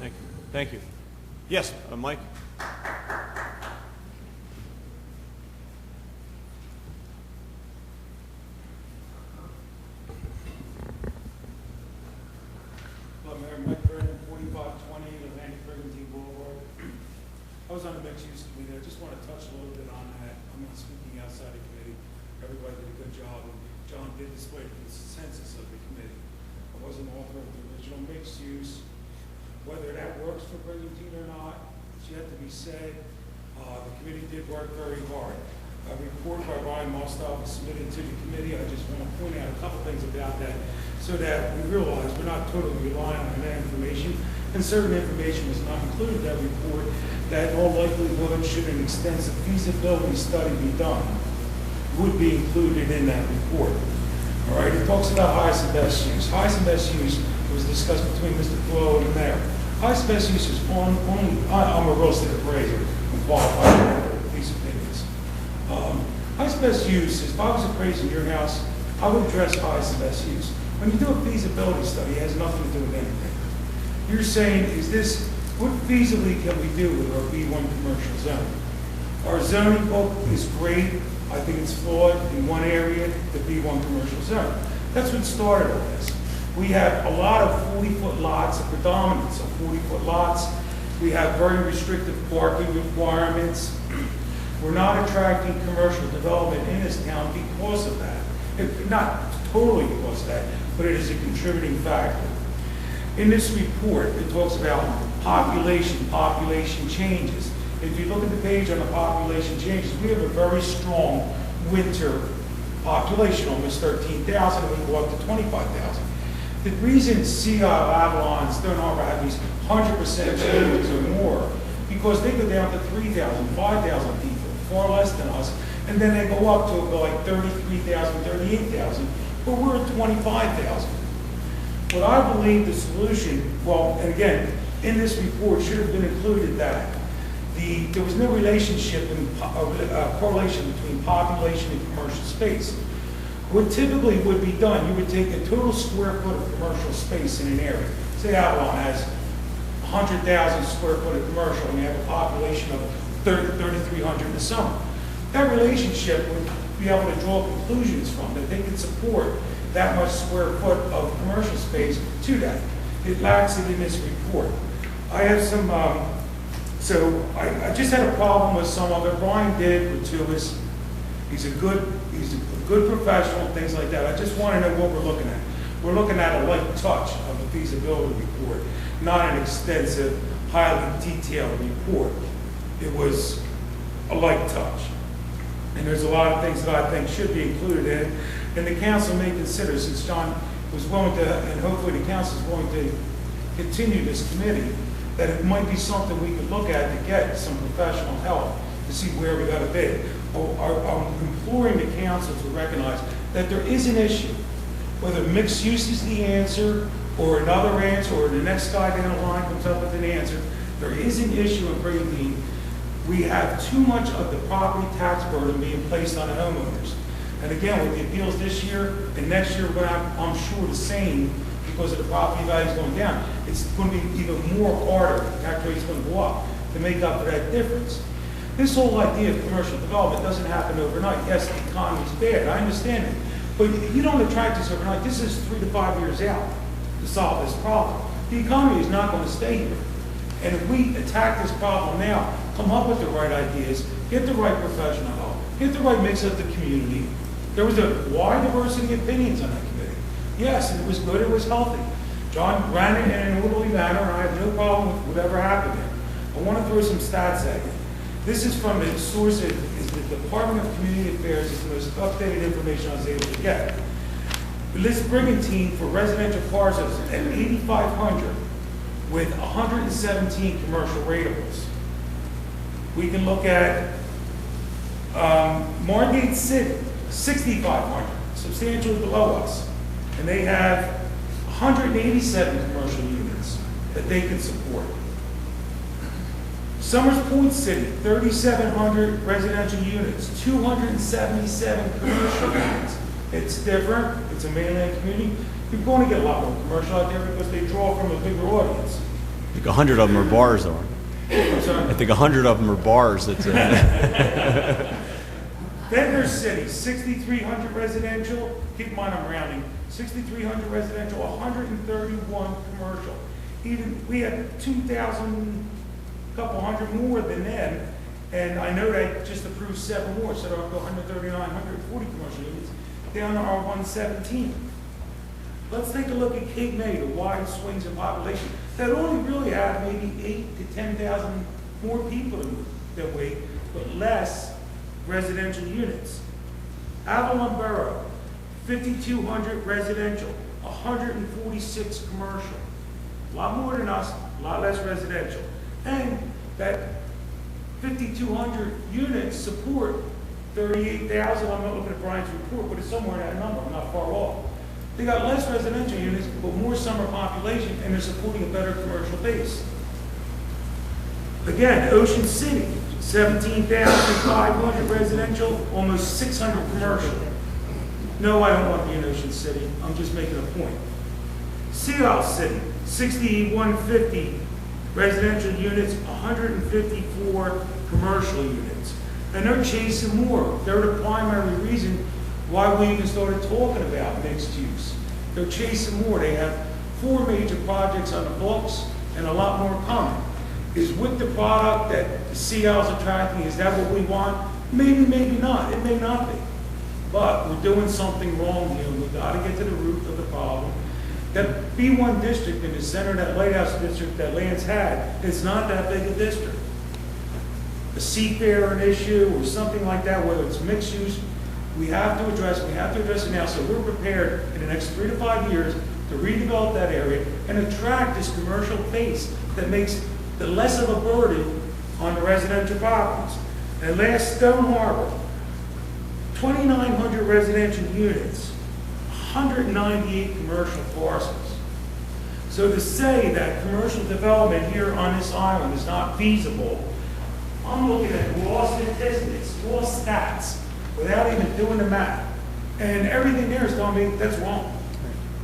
Thank you. Thank you. Yes, Mike? Hello, Mayor. Mike Brennan, 4520 Atlantic Brigantine Boulevard. I was on the mixed use committee. I just want to touch a little bit on that. I'm not speaking outside the committee. Everybody did a good job, and John did display the consensus of the committee. I wasn't author of the original mixed use. Whether that works for Brigantine or not, it's yet to be said. The committee did work very hard. A report by Ryan Mostoff was submitted to the committee. I just want to point out a couple things about that so that we realize we're not totally relying on that information, and certain information was not included in that report that in all likelihood, should an extensive feasibility study be done, would be included in that report. All right, it talks about highest and best use. Highest and best use was discussed between Mr. Flo and the mayor. Highest and best use is only, I'm a real estate appraiser and qualified for these opinions. Highest and best use is, if I was appraising your house, I would address highest and best use. When you do a feasibility study, it has nothing to do with anything. You're saying, what feasibly can we do with our B1 commercial zone? Our zoning book is great. I think it's flawed in one area, the B1 commercial zone. That's what started all this. We have a lot of 40-foot lots, a predominance of 40-foot lots. We have very restrictive parking requirements. We're not attracting commercial development in this town because of that. Not totally because of that, but it is a contributing factor. In this report, it talks about population changes. If you look at the page on the population changes, we have a very strong winter population, almost 13,000, and we go up to 25,000. The reason Sea Isle, Avalon, and Stone Harbor have these 100% changes or more, because they go down to 3,000, 5,000 people, far less than us, and then they go up to like 33,000, 38,000, but we're at 25,000. What I believe the solution, well, and again, in this report should have been included that there was no relationship and correlation between population and commercial space. What typically would be done, you would take a total square foot of commercial space in an area. Say Avalon has 100,000 square foot of commercial, and you have a population of 3,300 in the summer. That relationship would be able to draw conclusions from that they could support that much square foot of commercial space to that. It lacks it in this report. I have some, so I just had a problem with some of it. Brian did gratuitous. He's a good professional, things like that. I just want to know what we're looking at. We're looking at a light touch of the feasibility report, not an extensive, highly detailed report. It was a light touch. And there's a lot of things that I think should be included in it. And the council may consider, since John was willing to, and hopefully the council is going to continue this committee, that it might be something we could look at to get some professional help to see where we got to be. I'm imploring the council to recognize that there is an issue, whether mixed use is the answer, or another answer, or the next guy down the line comes up with an answer. There is an issue in Brigantine. We have too much of the property tax burden being placed on the homeowners. And again, with the appeals this year and next year, we're going to have, I'm sure, the same because of the property values going down. It's going to be even more harder, the tax rate's going to go up to make up for that difference. This whole idea of commercial development doesn't happen overnight. Yes, the economy's bad, I understand it. But you don't attract this overnight. This is 3 to 5 years out to solve this problem. The economy is not going to stay here. And if we attack this problem now, come up with the right ideas, get the right professional help, get the right mix of the community. There was a wide diversity of opinions on that committee. Yes, and it was good, it was healthy. John ran it in an orderly manner, and I have no problem with whatever happened there. I want to throw some stats at you. This is from the source, is the Department of Community Affairs, is the most updated information I was able to get. This Brigantine for residential cars is at 8,500 with 117 commercial ratables. We can look at Margate City, 6,500, substantially below us. And they have 187 commercial units that they can support. Summers Point City, 3,700 residential units, 277 commercial units. It's different, it's a mainland community. You're going to get a lot more commercial out there because they draw from a bigger audience. think 100 of them are bars, though. I'm sorry. I think 100 of them are bars. That's Ventnor City, 6,300 residential, keep in mind I'm rounding, 6,300 residential, 131 commercial. Even, we had 2,000, couple hundred more than them, and I know they just approved 7 more, so they'll go 139, 140 commercial units, down to our 117. Let's take a look at Cape May, the wide swings in population. That only really had maybe 8,000 to 10,000 more people that way, but less residential units. Avalon Borough, 5,200 residential, 146 commercial. A lot more than us, a lot less residential. And that 5,200 units support 38,000, I'm not looking at Brian's report, but it's somewhere in that number, I'm not far off. They got less residential units, but more summer population, and they're supporting a better commercial base. Again, Ocean City, 17,500 residential, almost 600 commercial. No, I don't want to be in Ocean City. I'm just making a point. Sea Isle City, 6,150 residential units, 154 commercial units. And they're chasing more. They're the primary reason why we even started talking about mixed use. They're chasing more. They have 4 major projects on the books and a lot more coming. Is with the product that the Sea Isle's attracting, is that what we want? Maybe, maybe not. It may not be. But we're doing something wrong here. We've got to get to the root of the problem. That B1 district in the center of that lighthouse district that Lance had, it's not that big a district. A seafarer issue or something like that, whether it's mixed use, we have to address it. We have to address it now. So we're prepared in the next 3 to 5 years to redevelop that area and attract this commercial base that makes the less of a burden on the residential properties. And last, Stone Harbor, 2,900 residential units, 198 commercial parcels. So to say that commercial development here on this island is not feasible, I'm looking at raw statistics, raw stats, without even doing the math. And everything there is telling me that's wrong.